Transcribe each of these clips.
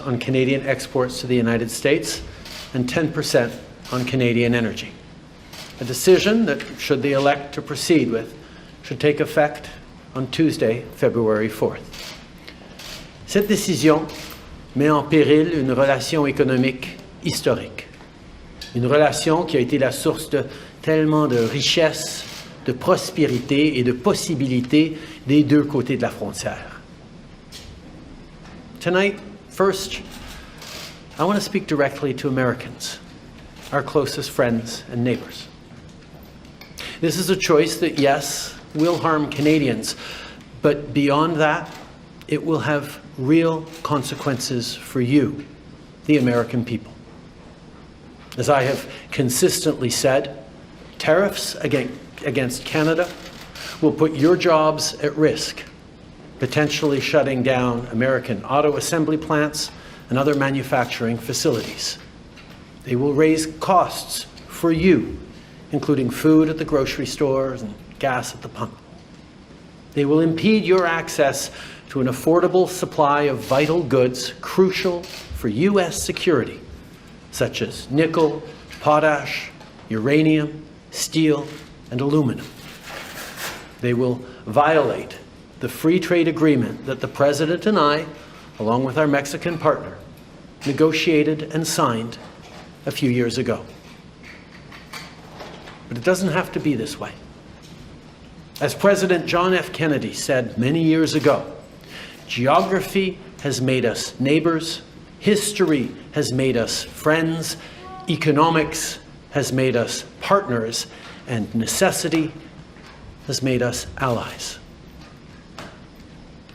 on Canadian exports to the United States and 10% on Canadian energy. A decision that, should they elect to proceed with, should take effect on Tuesday, February 4th. Cette décision met en péril une relation économique historique. Une relation qui a été la source de tellement de richesses, de prospérité et de possibilités des deux côtés de la frontière. Tonight, first, I want to speak directly to Americans, our closest friends and neighbors. This is a choice that, yes, will harm Canadians, but beyond that, it will have real consequences for you, the American people. As I have consistently said, tariffs against Canada will put your jobs at risk, potentially shutting down American auto assembly plants and other manufacturing facilities. They will raise costs for you, including food at the grocery stores and gas at the pump. They will impede your access to an affordable supply of vital goods crucial for U.S. security, such as nickel, potash, uranium, steel, and aluminum. They will violate the free trade agreement that the President and I, along with our Mexican partner, negotiated and signed a few years ago. But it doesn't have to be this way. As President John F. Kennedy said many years ago, geography has made us neighbors, history has made us friends, economics has made us partners, and necessity has made us allies.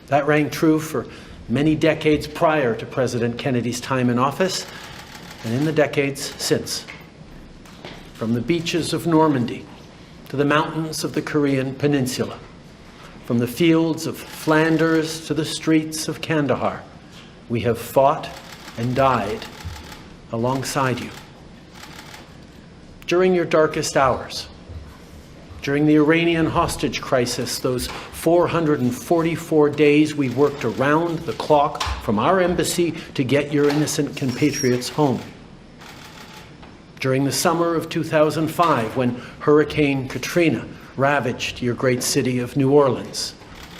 That rang true for many decades prior to President Kennedy's time in office, and in the decades since. From the beaches of Normandy to the mountains of the Korean Peninsula, from the fields of Flanders to the streets of Kandahar, we have fought and died alongside you. During your darkest hours, during the Iranian hostage crisis, those 444 days we worked around the clock from our embassy to get your innocent compatriots home. During the summer of 2005, when Hurricane Katrina ravaged your great city of New Orleans,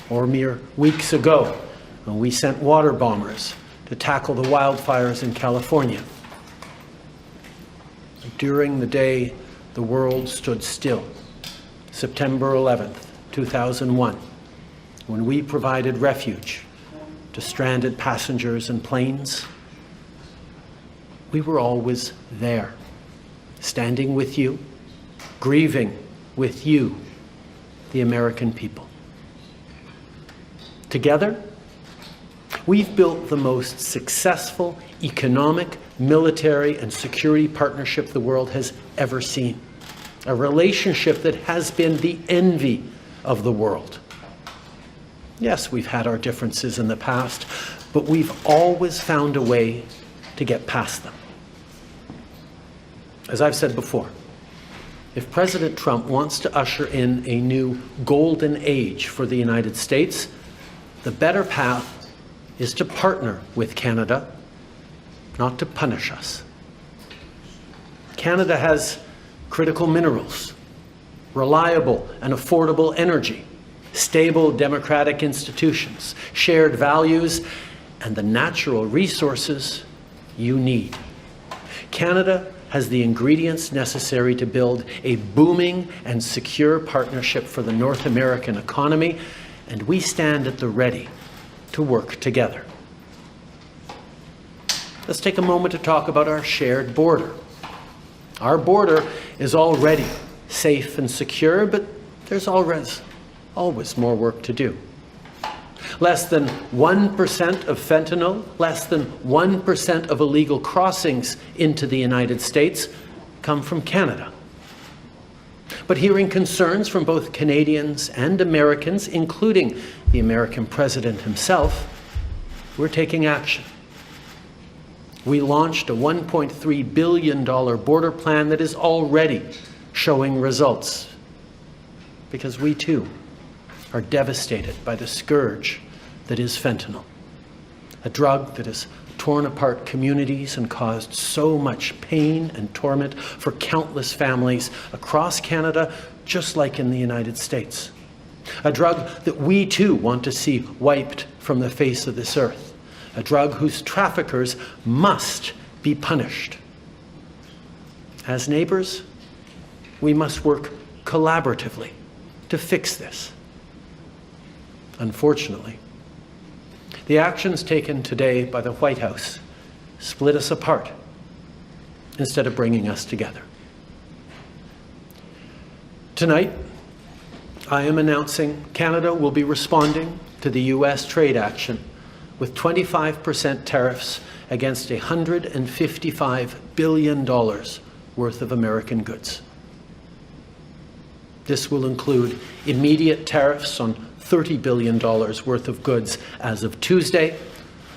or mere weeks ago, when we sent water bombers to tackle the wildfires in California. During the day the world stood still, September 11th, 2001, when we provided refuge to stranded passengers and planes, we were always there, standing with you, grieving with you, the American people. Together, we've built the most successful economic, military, and security partnership the world has ever seen. A relationship that has been the envy of the world. Yes, we've had our differences in the past, but we've always found a way to get past them. As I've said before, if President Trump wants to usher in a new golden age for the United States, the better path is to partner with Canada, not to punish us. Canada has critical minerals, reliable and affordable energy, stable democratic institutions, shared values, and the natural resources you need. Canada has the ingredients necessary to build a booming and secure partnership for the North American economy, and we stand at the ready to work together. Let's take a moment to talk about our shared border. Our border is already safe and secure, but there's always more work to do. Less than 1% of fentanyl, less than 1% of illegal crossings into the United States come from Canada. But hearing concerns from both Canadians and Americans, including the American president himself, we're taking action. We launched a $1.3 billion border plan that is already showing results, because we too are devastated by the scourge that is fentanyl, a drug that is torn apart communities and caused so much pain and torment for countless families across Canada, just like in the United States. A drug that we too want to see wiped from the face of this earth. A drug whose traffickers must be punished. As neighbors, we must work collaboratively to fix this. Unfortunately, the actions taken today by the White House split us apart instead of bringing us together. Tonight, I am announcing Canada will be responding to the U.S. trade action with 25% tariffs against $155 billion worth of American goods. This will include immediate tariffs on $30 billion worth of goods as of Tuesday,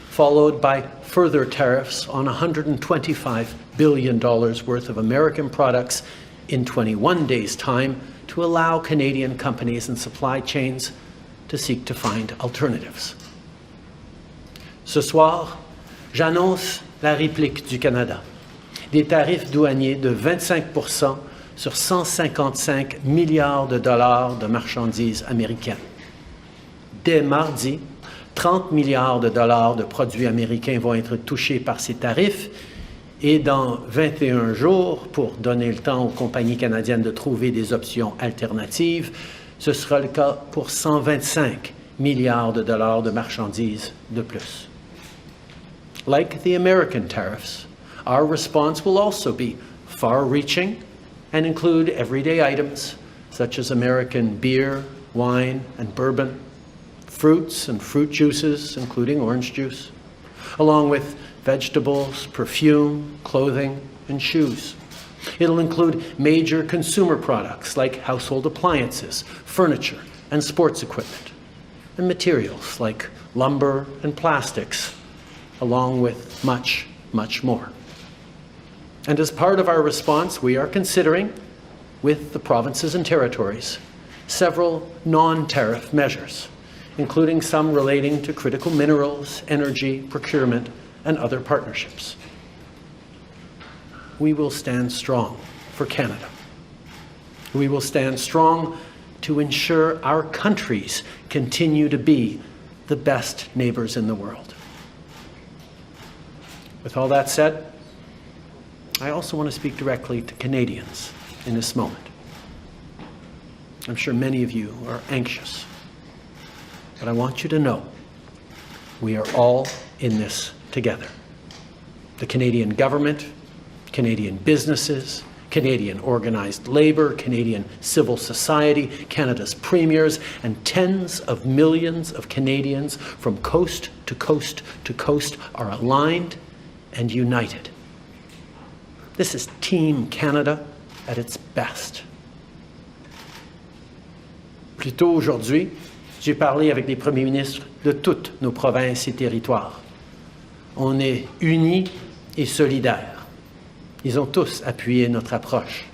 followed by further tariffs on $125 billion worth of American products in 21 days' time to allow Canadian companies and supply chains to seek to find alternatives. Ce soir, j'annonce la réplique du Canada. Des tarifs douaniers de 25% sur 155 milliards de dollars de marchandises américaines. Dès mardi, 30 milliards de dollars de produits américains vont être touchés par ces tarifs et dans 21 jours, pour donner le temps aux compagnies canadiennes de trouver des options alternatives, ce sera le cas pour 125 milliards de dollars de marchandises de plus. Like the American tariffs, our response will also be far-reaching and include everyday items such as American beer, wine, and bourbon, fruits and fruit juices, including orange juice, along with vegetables, perfume, clothing, and shoes. It'll include major consumer products like household appliances, furniture, and sports equipment, and materials like lumber and plastics, along with much, much more. And as part of our response, we are considering, with the provinces and territories, several non-tariff measures, including some relating to critical minerals, energy, procurement, and other partnerships. We will stand strong for Canada. We will stand strong to ensure our countries continue to be the best neighbors in the world. With all that said, I also want to speak directly to Canadians in this moment. I'm sure many of you are anxious, but I want you to know we are all in this together. The Canadian government, Canadian businesses, Canadian organized labor, Canadian civil society, Canada's premiers, and tens of millions of Canadians from coast to coast to coast are aligned and united. This is Team Canada at its best. Plus tôt aujourd'hui, j'ai parlé avec les premiers ministres de toutes nos provinces et territoires. On est unis et solidaires. Ils ont tous appuyé notre approche.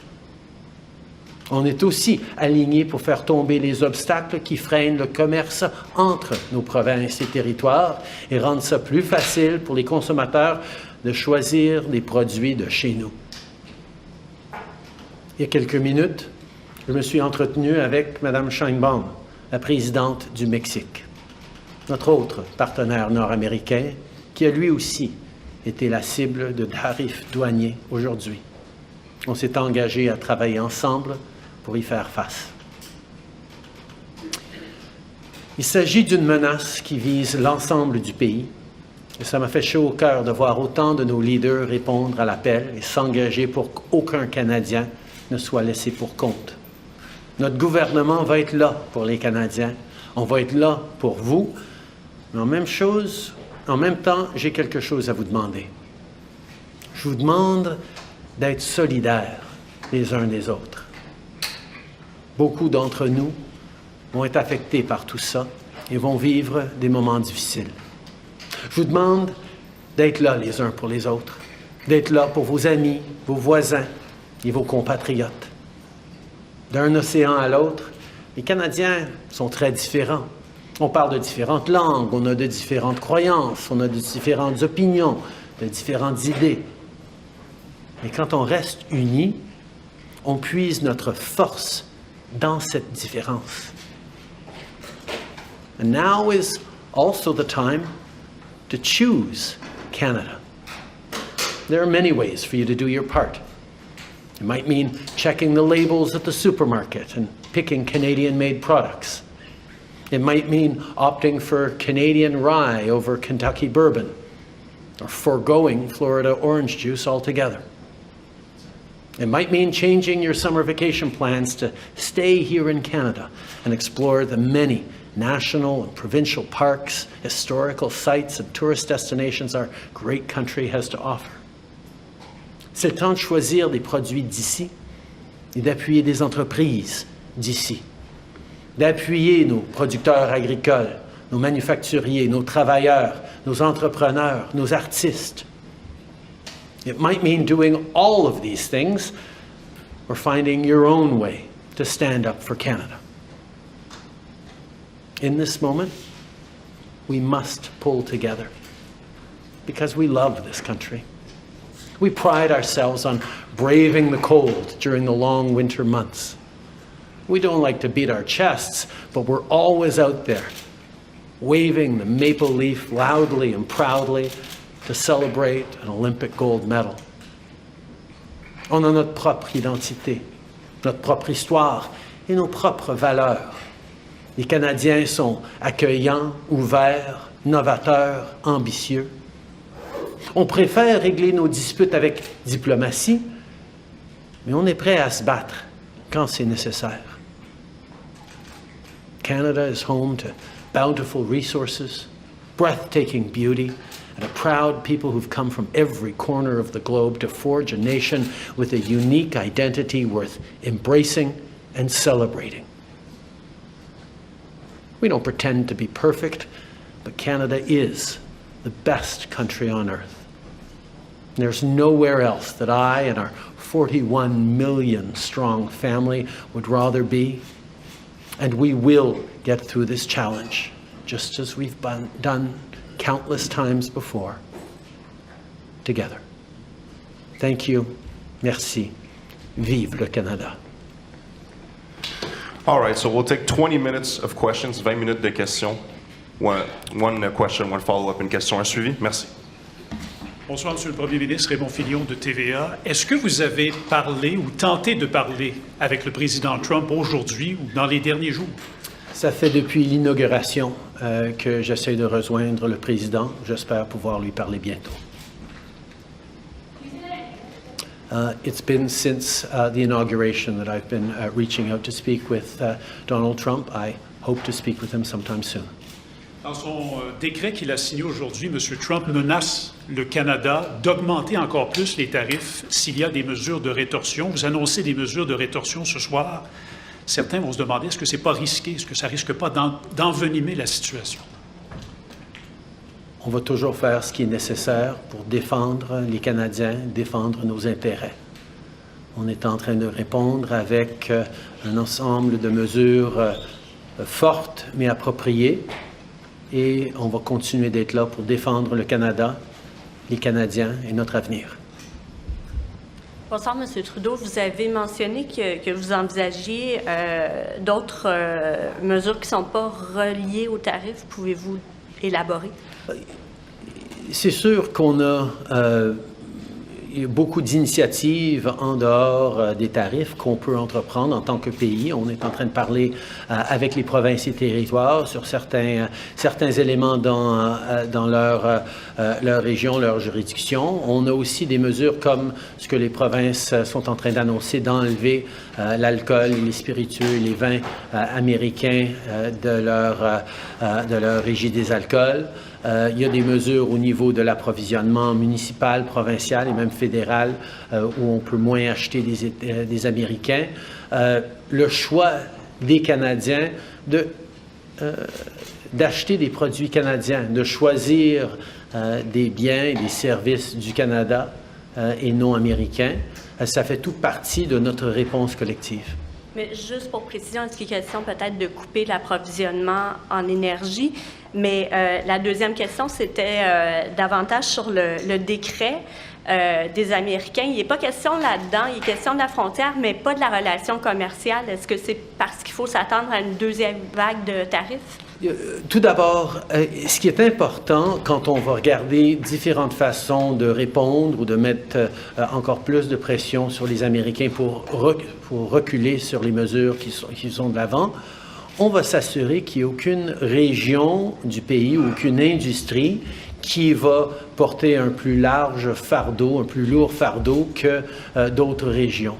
On est aussi alignés pour faire tomber les obstacles qui freinent le commerce entre nos provinces et territoires et rendre ça plus facile pour les consommateurs de choisir des produits de chez nous. Il y a quelques minutes, je me suis entretenu avec Mme Sheinbaum, la présidente du Mexique, notre autre partenaire nord-américain, qui a lui aussi été la cible de tarifs douaniers aujourd'hui. On s'est engagé à travailler ensemble pour y faire face. Il s'agit d'une menace qui vise l'ensemble du pays, et ça m'a fait chaud au cœur de voir autant de nos leaders répondre à l'appel et s'engager pour qu'aucun Canadien ne soit laissé pour compte. Notre gouvernement va être là pour les Canadiens, on va être là pour vous, mais en même temps, j'ai quelque chose à vous demander. Je vous demande d'être solidaires les uns des autres. Beaucoup d'entre nous vont être affectés par tout ça et vont vivre des moments difficiles. Je vous demande d'être là les uns pour les autres, d'être là pour vos amis, vos voisins et vos compatriotes. D'un océan à l'autre, les Canadiens sont très différents. On parle de différentes langues, on a de différentes croyances, on a de différentes opinions, de différentes idées. Mais quand on reste unis, on puise notre force dans cette différence. And now is also the time to choose Canada. There are many ways for you to do your part. It might mean checking the labels at the supermarket and picking Canadian-made products. It might mean opting for Canadian rye over Kentucky bourbon, or foregoing Florida orange juice altogether. It might mean changing your summer vacation plans to stay here in Canada and explore the many national and provincial parks, historical sites, and tourist destinations our great country has to offer. C'est le temps de choisir des produits d'ici et d'appuyer des entreprises d'ici, d'appuyer nos producteurs agricoles, nos manufacturiers, nos travailleurs, nos entrepreneurs, nos artistes. It might mean doing all of these things or finding your own way to stand up for Canada. In this moment, we must pull together because we love this country. We pride ourselves on braving the cold during the long winter months. We don't like to beat our chests, but we're always out there, waving the maple leaf loudly and proudly to celebrate an Olympic gold medal. On a notre propre identité, notre propre histoire et nos propres valeurs. Les Canadiens sont accueillants, ouverts, novateurs, ambitieux. On préfère régler nos disputes avec diplomatie, mais on est prêt à se battre quand c'est nécessaire. Canada is home to bountiful resources, breathtaking beauty, and a proud people who've come from every corner of the globe to forge a nation with a unique identity worth embracing and celebrating. We don't pretend to be perfect, but Canada is the best country on earth. There's nowhere else that I and our 41 million strong family would rather be. And we will get through this challenge, just as we've done countless times before, together. Thank you. Merci. Vive le Canada. All right, so we'll take 20 minutes of questions, 20 minutes de questions. One question, one follow-up, une question à suivi. Merci. Bonsoir, Monsieur le Premier ministre, Raymond Filion de TVA. Est-ce que vous avez parlé ou tenté de parler avec le président Trump aujourd'hui ou dans les derniers jours? Ça fait depuis l'inauguration que j'essaie de rejoindre le président. J'espère pouvoir lui parler bientôt. It's been since the inauguration that I've been reaching out to speak with Donald Trump. I hope to speak with him sometime soon. Dans son décret qu'il a signé aujourd'hui, M. Trump menace le Canada d'augmenter encore plus les tarifs s'il y a des mesures de rétorsion. Vous annoncez des mesures de rétorsion ce soir. Certains vont se demander, est-ce que c'est pas risqué? Est-ce que ça risque pas d'envenimer la situation? On va toujours faire ce qui est nécessaire pour défendre les Canadiens, défendre nos intérêts. On est en train de répondre avec un ensemble de mesures fortes mais appropriées. Et on va continuer d'être là pour défendre le Canada, les Canadiens et notre avenir. Bonsoir, M. Trudeau. Vous avez mentionné que vous envisagiez d'autres mesures qui ne sont pas reliées aux tarifs. Pouvez-vous élaborer? C'est sûr qu'on a beaucoup d'initiatives en dehors des tarifs qu'on peut entreprendre en tant que pays. On est en train de parler avec les provinces et territoires sur certains éléments dans leur région, leur juridiction. On a aussi des mesures comme ce que les provinces sont en train d'annoncer, d'enlever l'alcool, les spiritueux, les vins américains de leur régie des alcools. Il y a des mesures au niveau de l'approvisionnement municipal, provincial et même fédéral où on peut moins acheter des Américains. Le choix des Canadiens d'acheter des produits canadiens, de choisir des biens et des services du Canada et non américains, ça fait toute partie de notre réponse collective. Mais juste pour précision, est-ce qu'il est question peut-être de couper l'approvisionnement en énergie? Mais la deuxième question, c'était davantage sur le décret des Américains. Il n'est pas question là-dedans, il est question de la frontière, mais pas de la relation commerciale. Est-ce que c'est parce qu'il faut s'attendre à une deuxième vague de tarifs? Tout d'abord, ce qui est important quand on va regarder différentes façons de répondre ou de mettre encore plus de pression sur les Américains pour reculer sur les mesures qui sont de l'avant, on va s'assurer qu'il n'y ait aucune région du pays, aucune industrie qui va porter un plus large fardeau, un plus lourd fardeau que d'autres régions.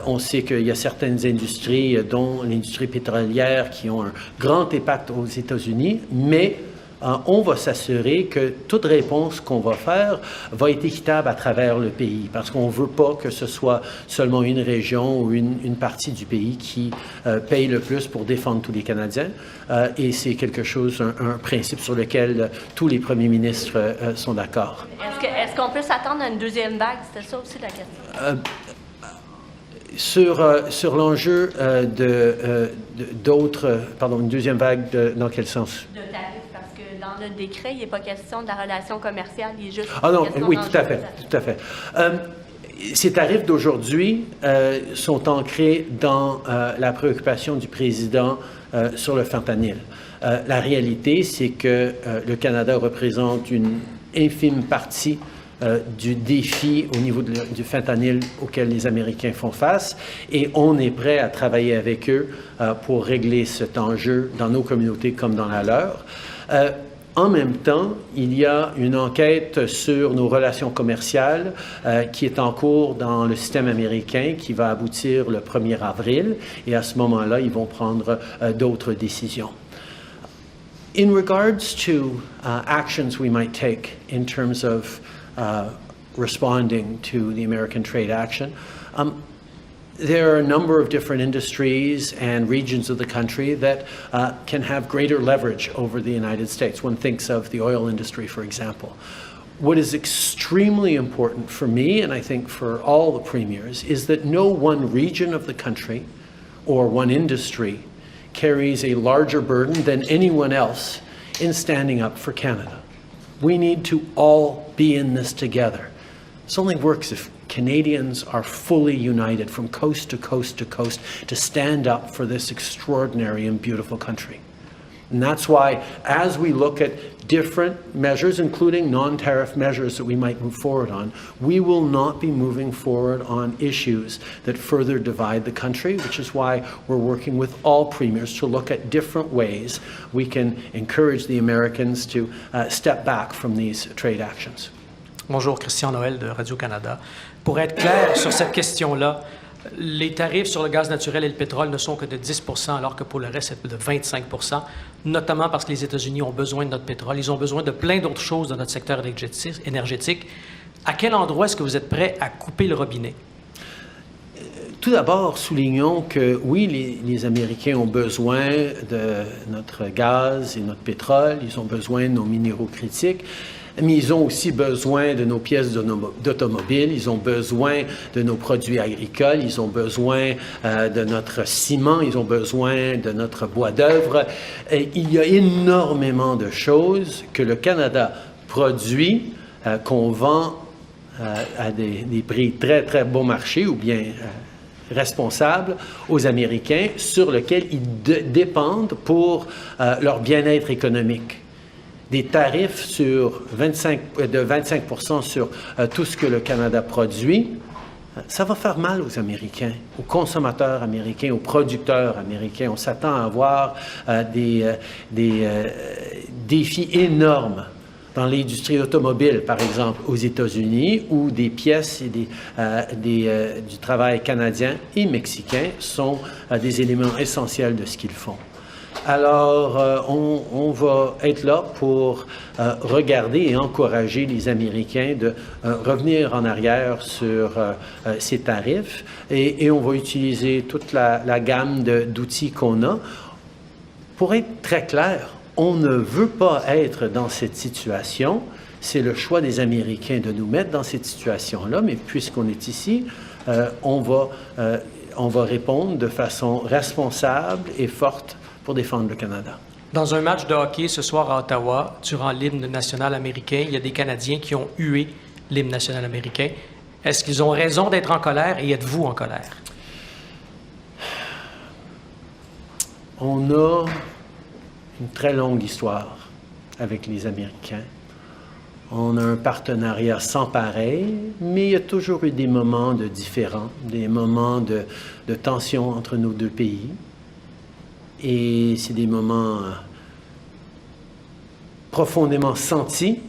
On sait qu'il y a certaines industries, dont l'industrie pétrolière, qui ont un grand impact aux États-Unis, mais on va s'assurer que toute réponse qu'on va faire va être équitable à travers le pays, parce qu'on ne veut pas que ce soit seulement une région ou une partie du pays qui paye le plus pour défendre tous les Canadiens. Et c'est quelque chose, un principe sur lequel tous les premiers ministres sont d'accord. Est-ce qu'on peut s'attendre à une deuxième vague? C'était ça aussi la question. Sur l'enjeu une deuxième vague, dans quel sens? De tarifs, parce que dans le décret, il n'est pas question de la relation commerciale, il est juste Ah non, question oui, tout à fait. Ces tarifs d'aujourd'hui sont ancrés dans la préoccupation du président sur le fentanyl. La réalité, c'est que le Canada représente une infime partie du défi au niveau du fentanyl auquel les Américains font face, et on est prêt à travailler avec eux pour régler cet enjeu dans nos communautés comme dans la leur. En même temps, il y a une enquête sur nos relations commerciales qui est en cours dans le système américain, qui va aboutir le 1er avril, et à ce moment-là, ils vont prendre d'autres décisions. In regards to actions we might take in terms of responding to the American trade action, there are a number of different industries and regions of the country that can have greater leverage over the United States. One thinks of the oil industry, for example. What is extremely important for me, and I think for all the premiers, is that no one region of the country or one industry carries a larger burden than anyone else in standing up for Canada. We need to all be in this together. This only works if Canadians are fully united from coast to coast to coast to stand up for this extraordinary and beautiful country. And that's why, as we look at different measures, including non-tariff measures that we might move forward on, we will not be moving forward on issues that further divide the country, which is why we're working with all premiers to look at different ways we can encourage the Americans to step back from these trade actions. Bonjour, Christian Noël de Radio-Canada. Pour être clair sur cette question-là, les tarifs sur le gaz naturel et le pétrole ne sont que de 10 %, alors que pour le reste, c'est de 25 %, notamment parce que les États-Unis ont besoin de notre pétrole. Ils ont besoin de plein d'autres choses dans notre secteur énergétique. À quel endroit est-ce que vous êtes prêt à couper le robinet? Tout d'abord, soulignons que oui, les Américains ont besoin de notre gaz et notre pétrole, ils ont besoin de nos minéraux critiques, mais ils ont aussi besoin de nos pièces d'automobile, ils ont besoin de nos produits agricoles, ils ont besoin de notre ciment, ils ont besoin de notre bois d'œuvre. Il y a énormément de choses que le Canada produit, qu'on vend à des prix très, très bon marché ou bien responsables aux Américains, sur lesquels ils dépendent pour leur bien-être économique. Des tarifs de 25 % sur tout ce que le Canada produit, ça va faire mal aux Américains, aux consommateurs américains, aux producteurs américains. On s'attend à avoir des défis énormes dans l'industrie automobile, par exemple, aux États-Unis, où des pièces et du travail canadien et mexicain sont des éléments essentiels de ce qu'ils font. Alors, on va être là pour regarder et encourager les Américains de revenir en arrière sur ces tarifs et on va utiliser toute la gamme d'outils qu'on a. Pour être très clair, on ne veut pas être dans cette situation. C'est le choix des Américains de nous mettre dans cette situation-là, mais puisqu'on est ici, on va on va répondre de façon responsable et forte pour défendre le Canada. Dans un match de hockey ce soir à Ottawa, durant l'hymne national américain, il y a des Canadiens qui ont hué l'hymne national américain. Est-ce qu'ils ont raison d'être en colère et êtes-vous en colère? On a une très longue histoire avec les Américains. On a un partenariat sans pareil, mais il y a toujours eu des moments de différends, des moments de tension entre nos deux pays. Et c'est des moments profondément sentis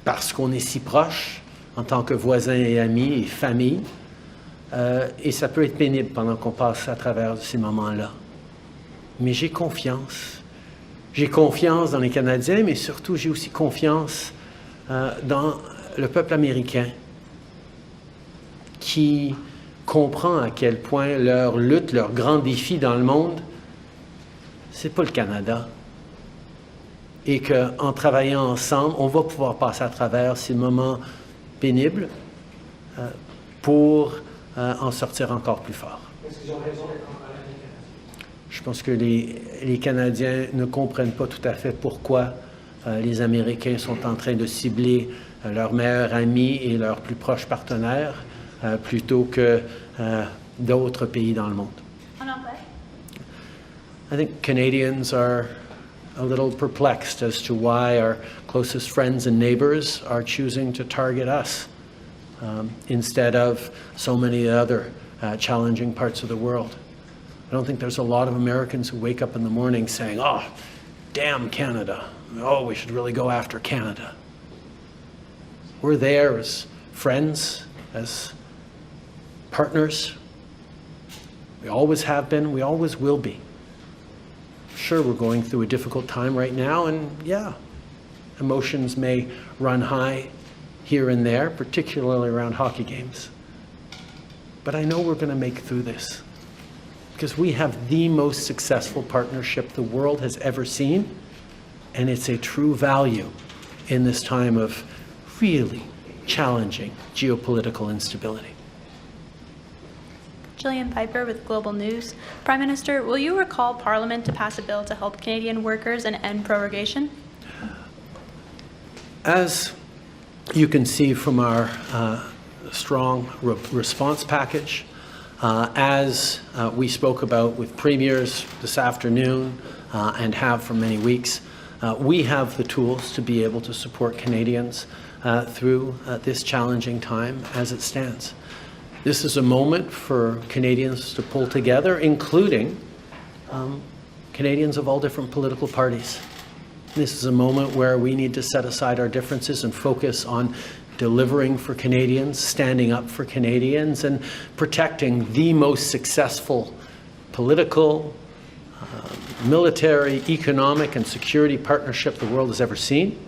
parce qu'on est si proches en tant que voisins et amis et famille. Et ça peut être pénible pendant qu'on passe à travers ces moments-là. Mais j'ai confiance. J'ai confiance dans les Canadiens, mais surtout j'ai aussi confiance dans le peuple américain qui comprend à quel point leur lutte, leur grand défi dans le monde, c'est pas le Canada. Et qu'en travaillant ensemble, on va pouvoir passer à travers ces moments pénibles pour en sortir encore plus fort. Est-ce qu'ils ont raison d'être en colère, les Canadiens? Je pense que les Canadiens ne comprennent pas tout à fait pourquoi les Américains sont en train de cibler leurs meilleurs amis et leurs plus proches partenaires plutôt que d'autres pays dans le monde. En anglais? I think Canadians are a little perplexed as to why our closest friends and neighbors are choosing to target us instead of so many other challenging parts of the world. I don't think there's a lot of Americans who wake up in the morning saying, oh, damn Canada. Oh, we should really go after Canada. We're there as friends, as partners. We always have been, we always will be. Sure, we're going through a difficult time right now, and yeah, emotions may run high here and there, particularly around hockey games. But I know we're going to make it through this because we have the most successful partnership the world has ever seen, and it's a true value in this time of really challenging geopolitical instability. Jillian Piper with Global News. Prime Minister, will you recall Parliament to pass a bill to help Canadian workers and end prorogation? As you can see from our strong response package, as we spoke about with premiers this afternoon and have for many weeks, we have the tools to be able to support Canadians through this challenging time as it stands. This is a moment for Canadians to pull together, including Canadians of all different political parties. This is a moment where we need to set aside our differences and focus on delivering for Canadians, standing up for Canadians, and protecting the most successful political, military, economic, and security partnership the world has ever seen.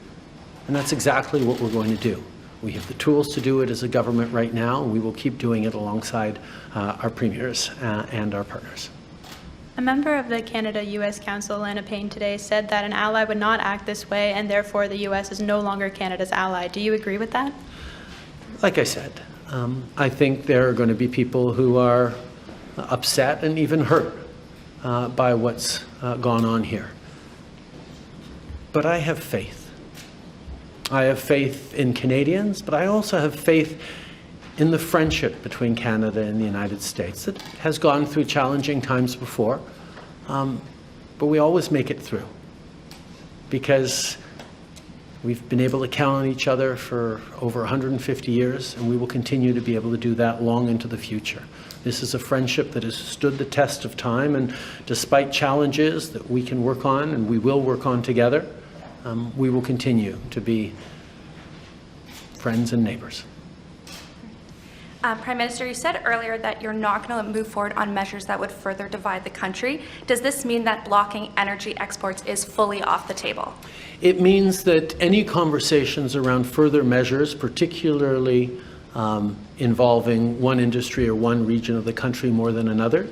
And that's exactly what we're going to do. We have the tools to do it as a government right now, and we will keep doing it alongside our premiers and our partners. A member of the Canada-US Council, Anna Payne, today said that an ally would not act this way, and therefore the US is no longer Canada's ally. Do you agree with that? Like I said, I think there are going to be people who are upset and even hurt by what's gone on here. But I have faith. I have faith in Canadians, but I also have faith in the friendship between Canada and the United States that has gone through challenging times before, but we always make it through because we've been able to count on each other for over 150 years, and we will continue to be able to do that long into the future. This is a friendship that has stood the test of time, and despite challenges that we can work on and we will work on together, we will continue to be friends and neighbors. Prime Minister, you said earlier that you're not going to move forward on measures that would further divide the country. Does this mean that blocking energy exports is fully off the table? It means that any conversations around further measures, particularly involving one industry or one region of the country more than another,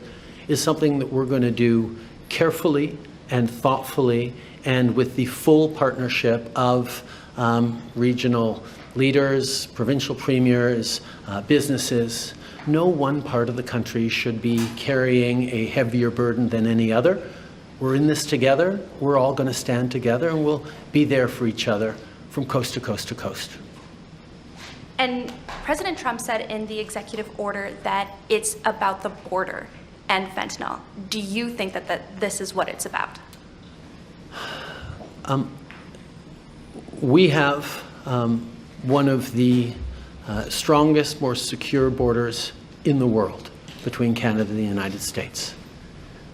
is something that we're going to do carefully and thoughtfully and with the full partnership of regional leaders, provincial premiers, businesses, no one part of the country should be carrying a heavier burden than any other. We're in this together. We're all going to stand together, and we'll be there for each other from coast to coast to coast. And President Trump said in the executive order that it's about the border and fentanyl. Do you think that this is what it's about? We have one of the strongest, more secure borders in the world between Canada and the United States.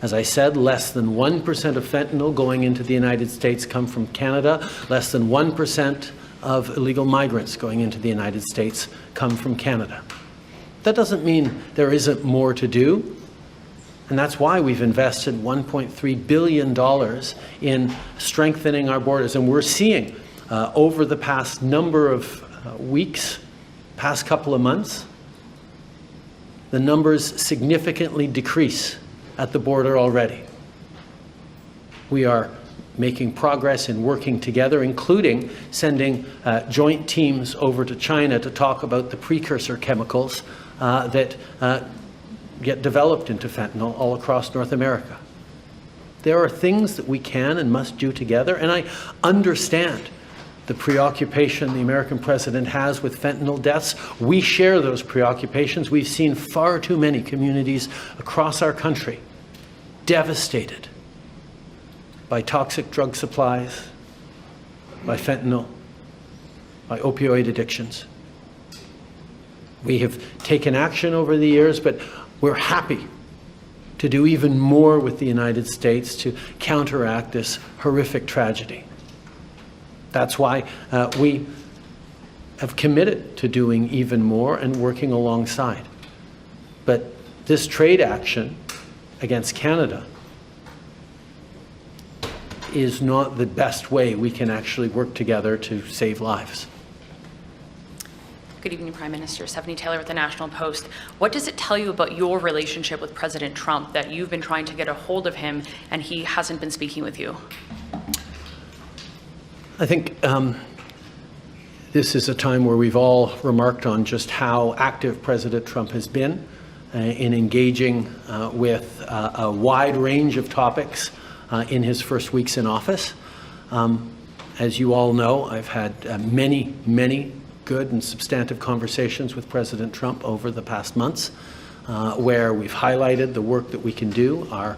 As I said, less than 1% of fentanyl going into the United States come from Canada. Less than 1% of illegal migrants going into the United States come from Canada. That doesn't mean there isn't more to do. And that's why we've invested $1.3 billion in strengthening our borders. And we're seeing over the past number of weeks, past couple of months, the numbers significantly decrease at the border already. We are making progress in working together, including sending joint teams over to China to talk about the precursor chemicals that get developed into fentanyl all across North America. There are things that we can and must do together, and I understand the preoccupation the American president has with fentanyl deaths. We share those preoccupations. We've seen far too many communities across our country devastated by toxic drug supplies, by fentanyl, by opioid addictions. We have taken action over the years, but we're happy to do even more with the United States to counteract this horrific tragedy. That's why we have committed to doing even more and working alongside. But this trade action against Canada is not the best way we can actually work together to save lives. Good evening, Prime Minister. Stephanie Taylor with the National Post. What does it tell you about your relationship with President Trump that you've been trying to get a hold of him and he hasn't been speaking with you? I think this is a time where we've all remarked on just how active President Trump has been in engaging with a wide range of topics in his first weeks in office. As you all know, I've had many good and substantive conversations with President Trump over the past months, where we've highlighted the work that we can do. Our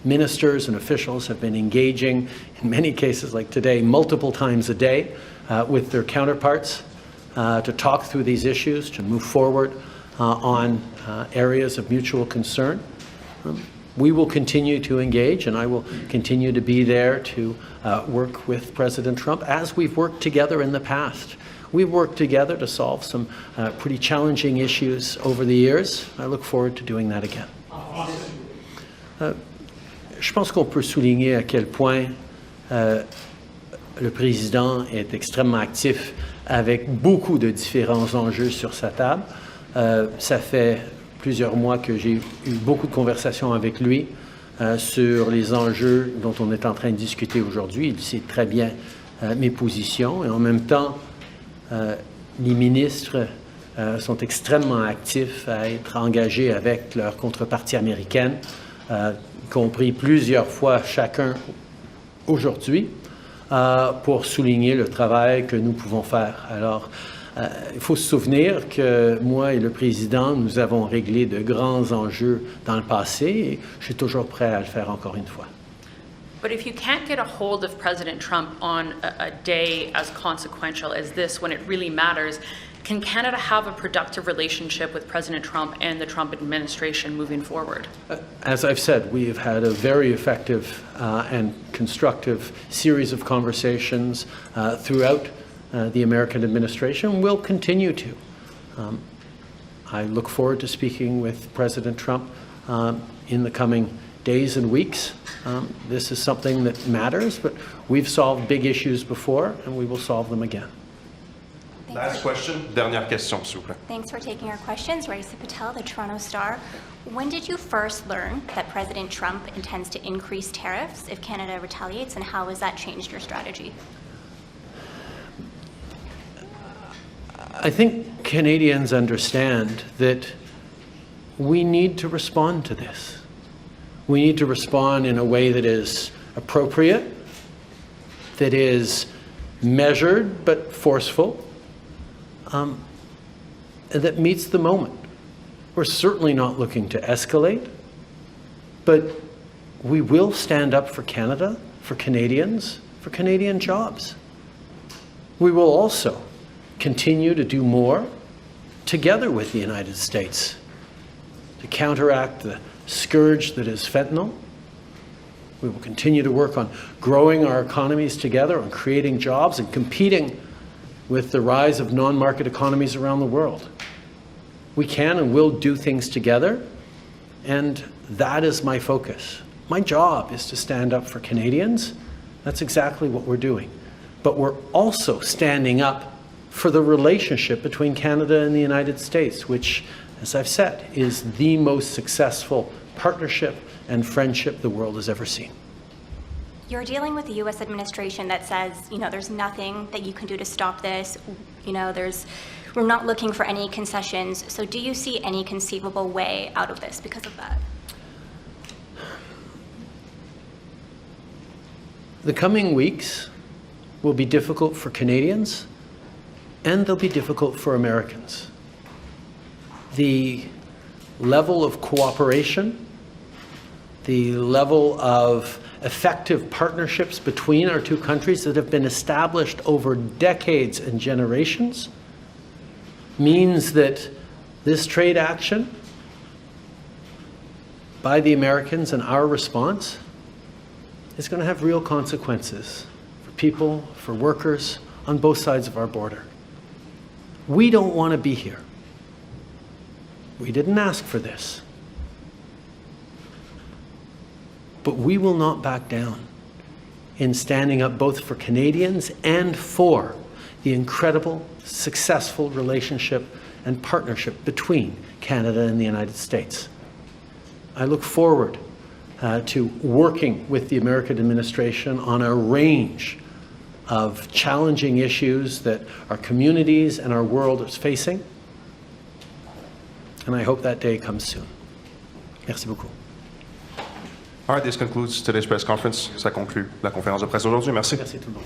ministers and officials have been engaging, in many cases like today, multiple times a day with their counterparts to talk through these issues, to move forward on areas of mutual concern. We will continue to engage, and I will continue to be there to work with President Trump as we've worked together in the past. We've worked together to solve some pretty challenging issues over the years. I look forward to doing that again. Je pense qu'on peut souligner à quel point le président est extrêmement actif avec beaucoup de différents enjeux sur sa table. Ça fait plusieurs mois que j'ai eu beaucoup de conversations avec lui sur les enjeux dont on est en train de discuter aujourd'hui. Il sait très bien mes positions et en même temps, les ministres sont extrêmement actifs à être engagés avec leur contrepartie américaine, y compris plusieurs fois chacun aujourd'hui, pour souligner le travail que nous pouvons faire. Alors, il faut se souvenir que moi et le président, nous avons réglé de grands enjeux dans le passé et je suis toujours prêt à le faire encore une fois. But if you can't get a hold of President Trump on a day as consequential as this, when it really matters, can Canada have a productive relationship with President Trump and the Trump administration moving forward? As I've said, we have had a very effective and constructive series of conversations throughout the American administration. We'll continue to. I look forward to speaking with President Trump in the coming days and weeks. This is something that matters, but we've solved big issues before, and we will solve them again. Last question, dernière question, s'il vous plaît. Thanks for taking our questions. Raisa Patel, the Toronto Star. When did you first learn that President Trump intends to increase tariffs if Canada retaliates, and how has that changed your strategy? I think Canadians understand that we need to respond to this. We need to respond in a way that is appropriate, that is measured but forceful, and that meets the moment. We're certainly not looking to escalate, but we will stand up for Canada, for Canadians, for Canadian jobs. We will also continue to do more together with the United States to counteract the scourge that is fentanyl. We will continue to work on growing our economies together, on creating jobs and competing with the rise of non-market economies around the world. We can and will do things together, and that is my focus. My job is to stand up for Canadians. That's exactly what we're doing. But we're also standing up for the relationship between Canada and the United States, which, as I've said, is the most successful partnership and friendship the world has ever seen. You're dealing with the U.S. administration that says, there's nothing that you can do to stop this. We're not looking for any concessions. So do you see any conceivable way out of this because of that? The coming weeks will be difficult for Canadians, and they'll be difficult for Americans. The level of cooperation, the level of effective partnerships between our two countries that have been established over decades and generations means that this trade action by the Americans and our response is going to have real consequences for people, for workers on both sides of our border. We don't want to be here. We didn't ask for this. But we will not back down in standing up both for Canadians and for the incredible, successful relationship and partnership between Canada and the United States. I look forward to working with the American administration on a range of challenging issues that our communities and our world is facing. And I hope that day comes soon. Merci beaucoup. All right, this concludes today's press conference. Ça conclut la conférence de presse aujourd'hui. Merci. Merci tout le monde.